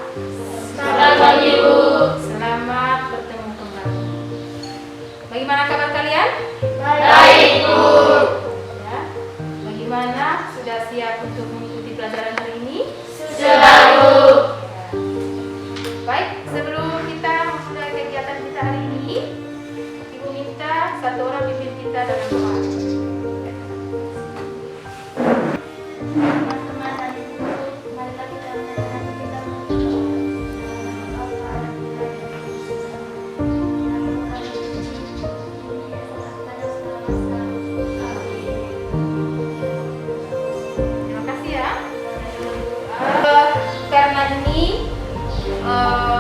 Selamat Ibu. Selamat bertemu kembali. Bagaimana kabar kalian? Baik Bu. Ya. Bagaimana? Sudah siap untuk mengikuti pelajaran hari ini? Sudah Bu. Ya. Baik, sebelum kita memulai kegiatan kita hari ini, Ibu minta satu orang pimpin kita dalam doa. Teman-teman dan Ibu, marilah kita menyatakan kita Terima kasih ya. Karena ini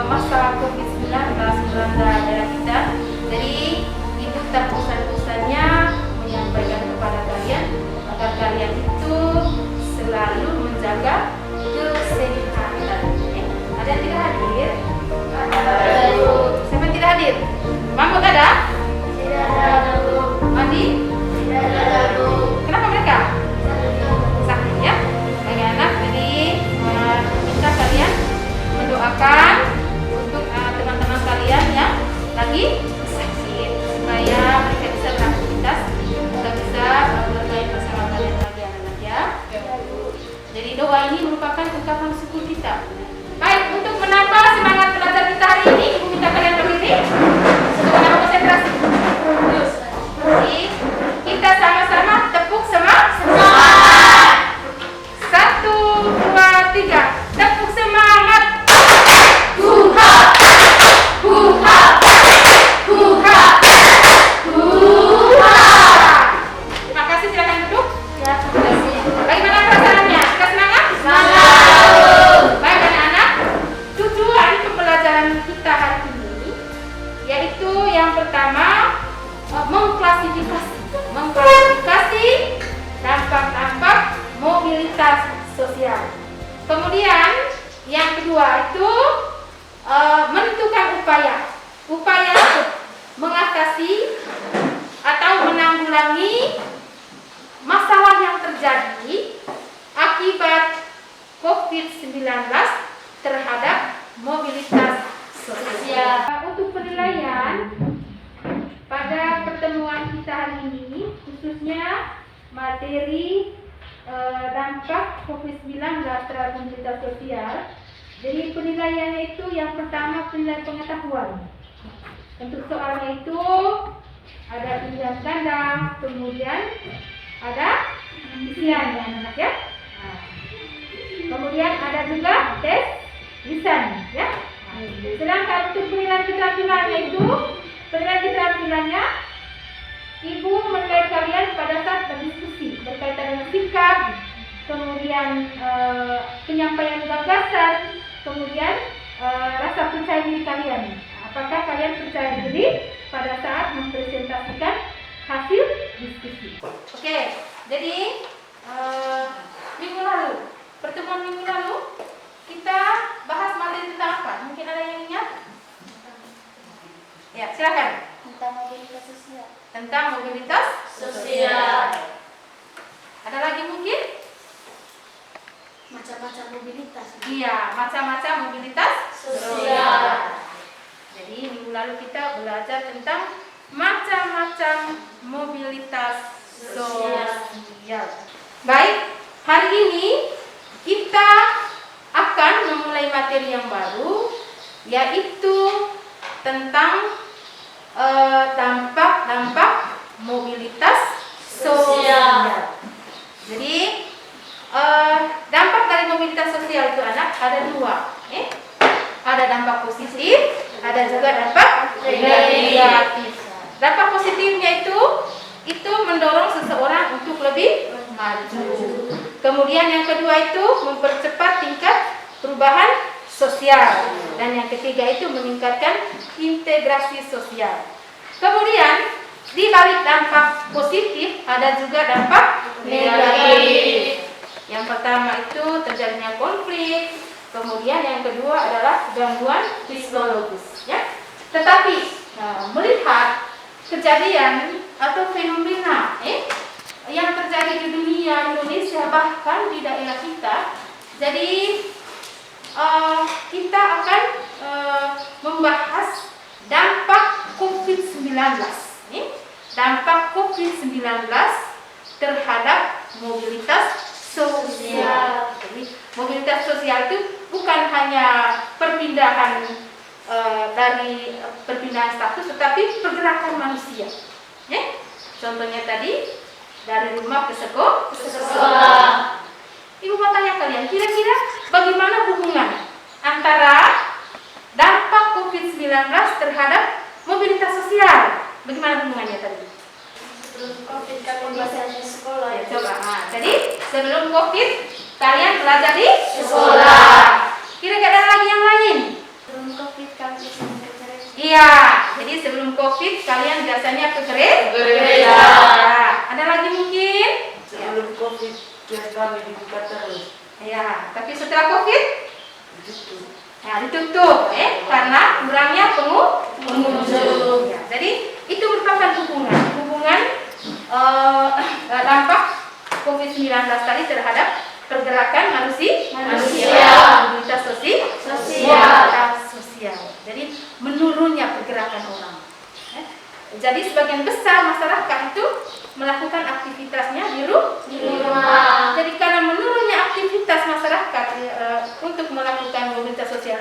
masalah COVID-19 melanda daerah kita, jadi Ibu tak bosan-bosannya menyampaikan kepada kalian agar kalian itu selalu menjaga kesehatan. Ada yang tidak hadir? Ada Bu. Siapa yang tidak hadir? Mahmud ada? Tidak ada Bu. Mandi? Tidak ada Bu. Kenapa mereka? Sakit ya? Bagi anak, jadi minta kalian mendoakan untuk teman-teman kalian yang lagi sakit supaya mereka bisa beraktivitas, kita bisa bermain bersama kalian lagi anak-anak ya. Jadi doa ini merupakan ungkapan syukur kita. Baik, untuk menambah semangat belajar kita hari ini, Ibu minta kalian berdiri untuk menambah konsentrasi. Jadi kita sama-sama tepuk semangat. 1, 2, 3. Tepuk semangat. Huha, huha, huha, huha. Terima kasih, silakan duduk. Ya, terima kasih. Bagaimana perasaannya? Sudah semangat? Semangat. Baik anak-anak, tujuan pembelajaran kita hari ini yaitu yang pertama mengklasifikasi dampak-dampak mobilitas sosial. Kemudian yang kedua itu menentukan upaya mengatasi atau menanggulangi masalah yang terjadi akibat COVID-19 terhadap mobilitas sosial. Untuk penilaian pada pertemuan kita hari ini, khususnya materi dampak COVID-19 terhadap mobilitas sosial. Jadi penilaiannya itu yang pertama penilaian pengetahuan. Untuk soalnya itu ada pilihan ganda, kemudian ada isian ya anak-anak ya. Nah, kemudian ada juga tes lisan ya. Sedangkan untuk penilaian keterampilannya itu, penilaian keterampilannya Ibu menilai kalian pada saat berdiskusi berkaitan dengan sikap, kemudian penyampaian gagasan, kemudian rasa percaya diri kalian. Apakah kalian percaya diri pada saat mempresentasikan hasil diskusi? Oke, jadi minggu lalu, pertemuan minggu lalu kita bahas materi tentang apa? Mungkin ada yang ingat? Ya, silakan. Tentang mobilitas sosial. Tentang mobilitas Sosial. Ada lagi mungkin? Macam-macam mobilitas. Iya, macam-macam mobilitas Sosial. Jadi minggu lalu kita belajar tentang macam-macam mobilitas sosial. Baik, hari ini kita akan memulai materi yang baru, yaitu tentang dampak-dampak mobilitas sosial. Jadi dampak dari mobilitas sosial itu anak ada dua, ada dampak positif, ada juga dampak negatif. Dampak positifnya itu mendorong seseorang untuk lebih maju. Kemudian yang kedua itu mempercepat tingkat perubahan sosial, dan yang ketiga itu meningkatkan integrasi sosial. Kemudian di balik dampak positif ada juga dampak negatif. Yang pertama itu terjadinya konflik, kemudian yang kedua adalah gangguan psikologis ya. Tetapi melihat kejadian atau fenomena yang terjadi di dunia Indonesia bahkan di daerah kita, jadi kita akan membahas dampak COVID-19. Dampak COVID-19 terhadap mobilitas sosial. Jadi, mobilitas sosial itu bukan hanya perpindahan dari perpindahan status, tetapi pergerakan manusia. Contohnya tadi dari rumah ke sekolah. Ibu mau tanya kalian, kira-kira bagaimana hubungan antara dampak COVID-19 terhadap mobilitas sosial? Bagaimana hubungannya tadi? Sebelum COVID kami belajar di sekolah. Ya, coba. Jadi sebelum COVID kalian belajar di sekolah. Kira-kira ada lagi yang lain? Sebelum COVID kami biasanya ke gereja. Iya. Jadi sebelum COVID kalian biasanya ke gereja. Ada lagi mungkin? Sebelum COVID kios kami dibuka terus. Ya. Tapi setelah COVID Ditutup. ditutup, karena kurangnya pengunjung. Ya, jadi itu merupakan hubungan dampak COVID-19 tadi terhadap pergerakan manusia, mobilitas sosial. Jadi menurunnya pergerakan orang. Jadi sebagian besar masyarakat itu melakukan aktivitasnya di rumah. Jadi karena menurunnya aktivitas masyarakat untuk melakukan mobilitas sosial,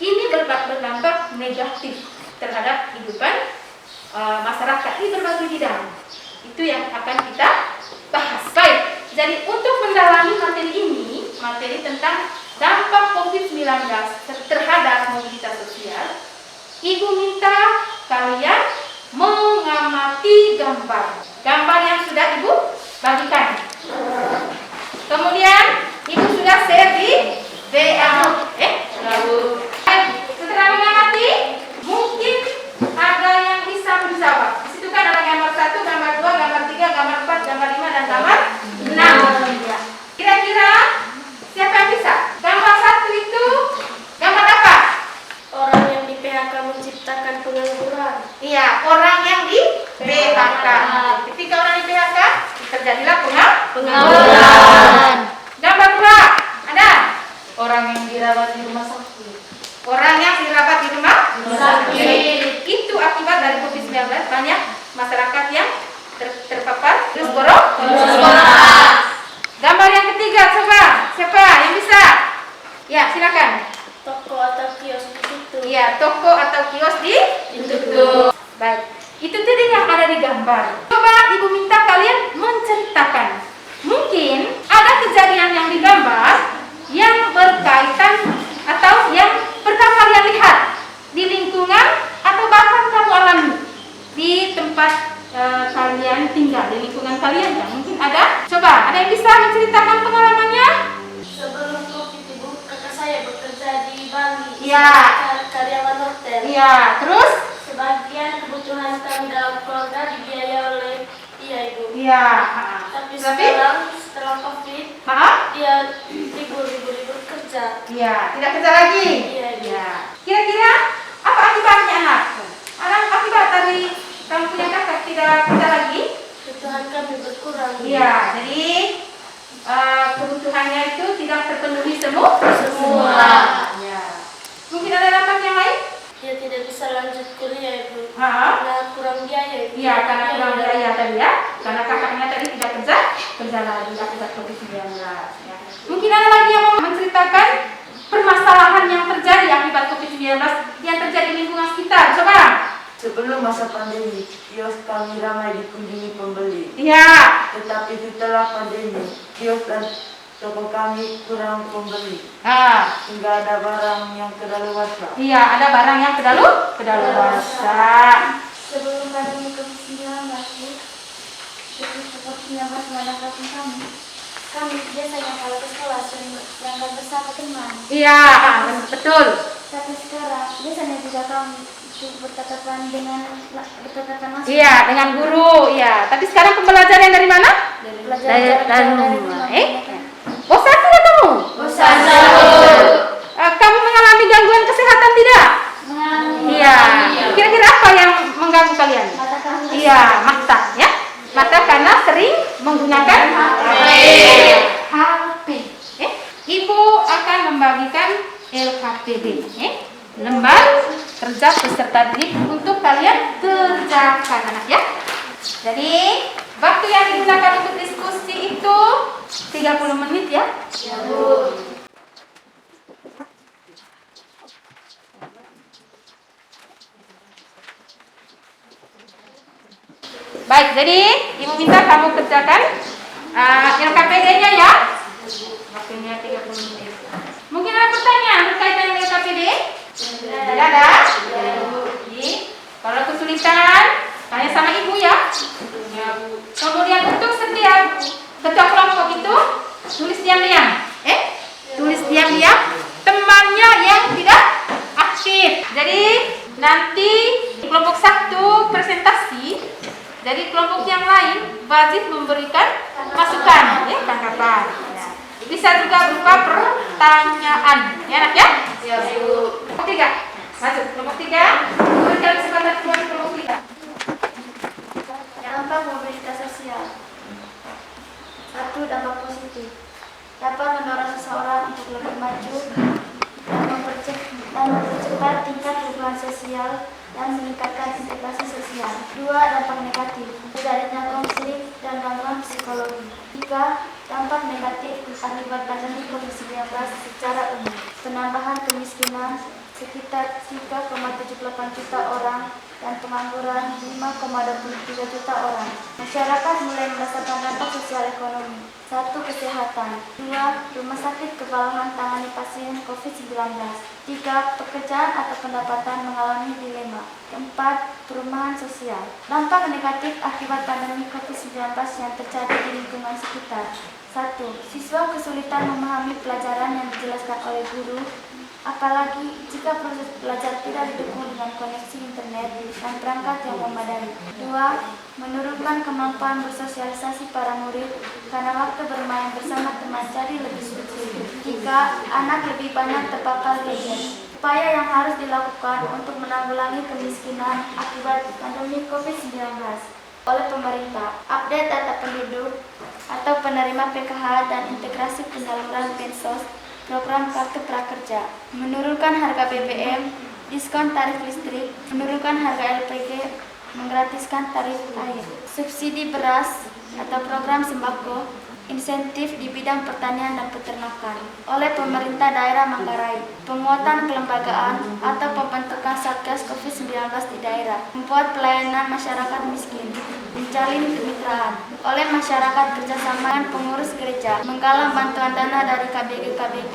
ini berdampak negatif terhadap kehidupan masyarakat di berbagai bidang. Itu yang akan kita bahas. Baik. Jadi untuk mendalami materi ini, materi tentang dampak COVID-19 terhadap mobilitas sosial, Ibu minta kalian mengamati gambar yang sudah Ibu bagikan. Kemudian Ibu sudah share di WA. Setelah mengamati, mungkin ada yang bisa menjawab. Di situ kan ada gambar 1, gambar 2, gambar 3, gambar 4, gambar 5 dan gambar 6. Kira-kira siapa yang bisa? Gambar 1 itu gambar apa? Orang yang di PHK menciptakan pengangguran. Iya, orang yang di PHK. Ketika orang di PHK, terjadilah pengangguran. Gambar 2, ada? Orang yang dirawat di rumah sakit. Orang yang dirawat di rumah sakit. Itu akibat dari COVID-19, banyak masyarakat yang terpapar virus corona. Gambar yang ketiga, coba siapa yang bisa? Ya, silakan. Toko atau kios di situ. Iya, toko atau kios ditutup. Baik, itu tadi yang ada di gambar. Coba Ibu minta kalian menceritakan. Mungkin ada kejadian yang digambar yang berkaitan atau yang pernah kalian lihat di lingkungan atau bahkan kamu alami di tempat kalian tinggal, di lingkungan kalian ya. Mungkin ada. Coba, ada yang bisa menceritakan pengalamannya? Sebelum COVID Ibu, kakak saya bekerja di Bali. Iya. Karyawan hotel. Iya, terus? Sebagian kebutuhan kami dalam keluarga dibiayai oleh Ibu. Iya. Tapi sekarang setelah COVID, dia libur kerja. Iya, tidak kerja lagi. Iya. Kira-kira apa akibatnya anak? Anak akibat dari kamu punya kakak tidak kerja lagi? Kebutuhan kami berkurang. Iya, jadi kebutuhannya itu tidak terpenuhi semua. Ya. Mungkin ada dampak yang lain? Dia tidak bisa lanjut kuliah Ibu. Heeh. Karena kurang biaya. Iya, karena kurang biaya tadi ya. Karena kakaknya tadi tidak kerja lagi akibat COVID-19. Ya. Mungkin ada lagi yang mau menceritakan permasalahan yang terjadi akibat COVID-19 yang terjadi di lingkungan sekitar. Coba. Sebelum masa pandemi, kios kami ramai dikunjungi pembeli. Iya. Tetapi setelah pandemi, kios dan toko kami kurang pembeli. Hingga ada barang yang kedaluarsa. Iya, ada barang yang kedaluarsa. Sebelum pandemi COVID-19, seperti yang menadapkan kami biasanya kalau ke sekolah sering berangkat bersama teman. Iya, betul. Tapi sekarang biasanya juga kami bertatapan langsung. Iya, dengan guru. Iya, tapi sekarang pembelajaran dari mana? Dari rumah. Bosan tidak kamu? Bosan. Kamu mengalami gangguan kesehatan tidak? Iya. Kira-kira apa yang mengganggu kalian? Mata kami. Iya, mata ya. Mata karena sering menggunakan HP. Ibu akan membagikan LKPD, lembar kerja peserta didik untuk kalian kerjakan anak ya. Jadi waktu yang digunakan untuk diskusi itu 30 menit ya. Ya, Bu. Baik, jadi Ibu minta kamu kerjakan LKPD-nya ya. Waktunya 30 menit. Mungkin ada pertanyaan berkaitan dengan LKPD? Tidak ada? Jadi, kalau kesulitan, tanya sama Ibu ya. Kemudian untuk setiap ketua kelompok itu, tulis diam-diam. Tulis diam-diam temannya yang tidak aktif. Jadi, nanti di kelompok 1 presentasi, jadi kelompok yang lain wajib memberikan masukan, tanggapan. Bisa juga berupa pertanyaan, ya anak ya? Ya, Bu. Kelompok 3, masuk kelompok 3. Berikan kesempatan keluar kelompok 3. Dampak mobilitas sosial. 1. Dampak positif. Dapat mendorong seseorang untuk lebih maju dan mempercepat tingkat hubungan sosial dan meningkatkan integrasi sosial. 2. Dampak negatif. Terjadinya konflik dan gangguan psikologi. 3. Dampak negatif akibat pandemi COVID-19 secara umum. Penambahan kemiskinan sekitar 3,78 juta orang dan pengangguran 5,23 juta orang. Masyarakat mulai merasakan dampak sosial ekonomi. 1. Kesehatan. 2. Rumah sakit kewalahan tangani pasien COVID-19. 3. Pekerjaan atau pendapatan mengalami dilema. 4. Perumahan sosial. Dampak negatif akibat pandemi COVID-19 yang terjadi di lingkungan sekitar. 1. Siswa kesulitan memahami pelajaran yang dijelaskan oleh guru, apalagi jika proses belajar tidak didukung dengan koneksi internet dan perangkat yang memadai. 2. Menurunkan kemampuan bersosialisasi para murid karena waktu bermain bersama teman jadi lebih sulit. 3. Anak lebih banyak terpapar gadget. Upaya yang harus dilakukan untuk menanggulangi kemiskinan akibat pandemi COVID-19 oleh pemerintah. Update data penduduk atau penerima PKH dan integrasi penyaluran Bansos, program kartu prakerja, menurunkan harga BBM, diskon tarif listrik, menurunkan harga LPG, menggratiskan tarif air, subsidi beras atau program sembako, insentif di bidang pertanian dan peternakan oleh pemerintah daerah Manggarai, penguatan kelembagaan atau pembentukan Satgas COVID-19 di daerah, membuat pelayanan masyarakat miskin, menjalin kemitraan oleh masyarakat kerjasama dengan pengurus gereja, menggalang bantuan dana dari KBG,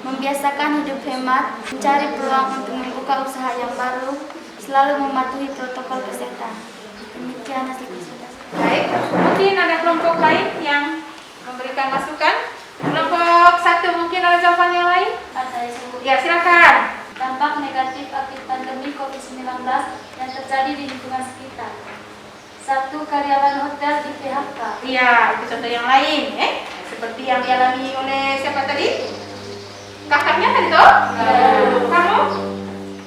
membiasakan hidup hemat, mencari peluang untuk membuka usaha yang baru, selalu mematuhi protokol kesehatan. Demikian hasil konsultasi. Baik, mungkin ada kelompok lain yang memberikan masukan. Kelompok 1 mungkin ada jawaban yang lain? Ada Ibu. Ya, silakan. Dampak negatif akibat pandemi COVID-19 yang terjadi di lingkungan sekitar. 1. Karyawan hotel di PHK. Iya, itu contoh yang lain, seperti yang dialami oleh siapa tadi? Kakaknya tadi toh? Kamu?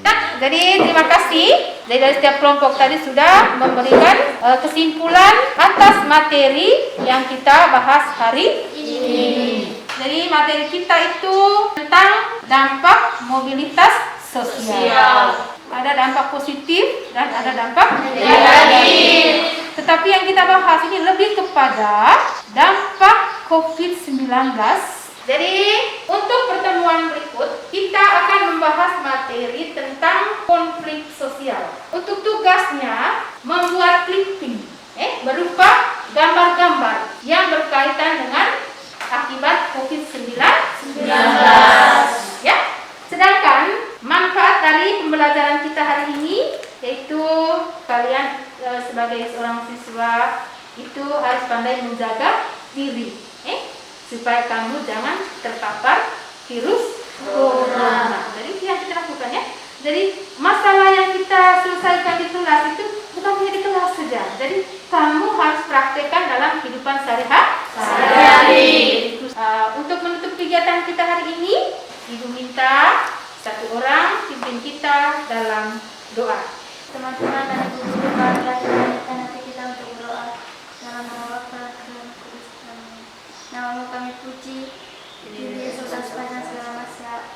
Nah, jadi terima kasih. Jadi dari setiap kelompok tadi sudah memberikan kesimpulan atas materi yang kita bahas hari ini. Jadi materi kita itu tentang dampak mobilitas sosial. Ada dampak positif dan ada dampak negatif. Tetapi yang kita bahas ini lebih kepada dampak COVID-19. Jadi untuk pertemuan berikut kita akan membahas materi tentang konflik sosial. Untuk tugasnya membuat clipping berupa gambar-gambar yang berkaitan dengan akibat COVID-19. Ya. Sedangkan manfaat dari pembelajaran kita hari ini yaitu kalian sebagai seorang siswa itu harus pandai menjaga diri, supaya kamu jangan terpapar virus corona. Jadi itu yang kita lakukan ya. Jadi masalah yang kita selesaikan di kelas itu bukan hanya di kelas saja. Jadi kamu harus praktekkan dalam kehidupan sehari-hari. Untuk menutup kegiatan kita hari ini, Ibu minta satu orang pimpin kita dalam doa. Teman-teman dan ibu guru, marilah kita nanti kita untuk berdoa. Dalam nama Bapa dan Kudus. Namamu kami puji, diri Yesus dan sepanjang segala masa.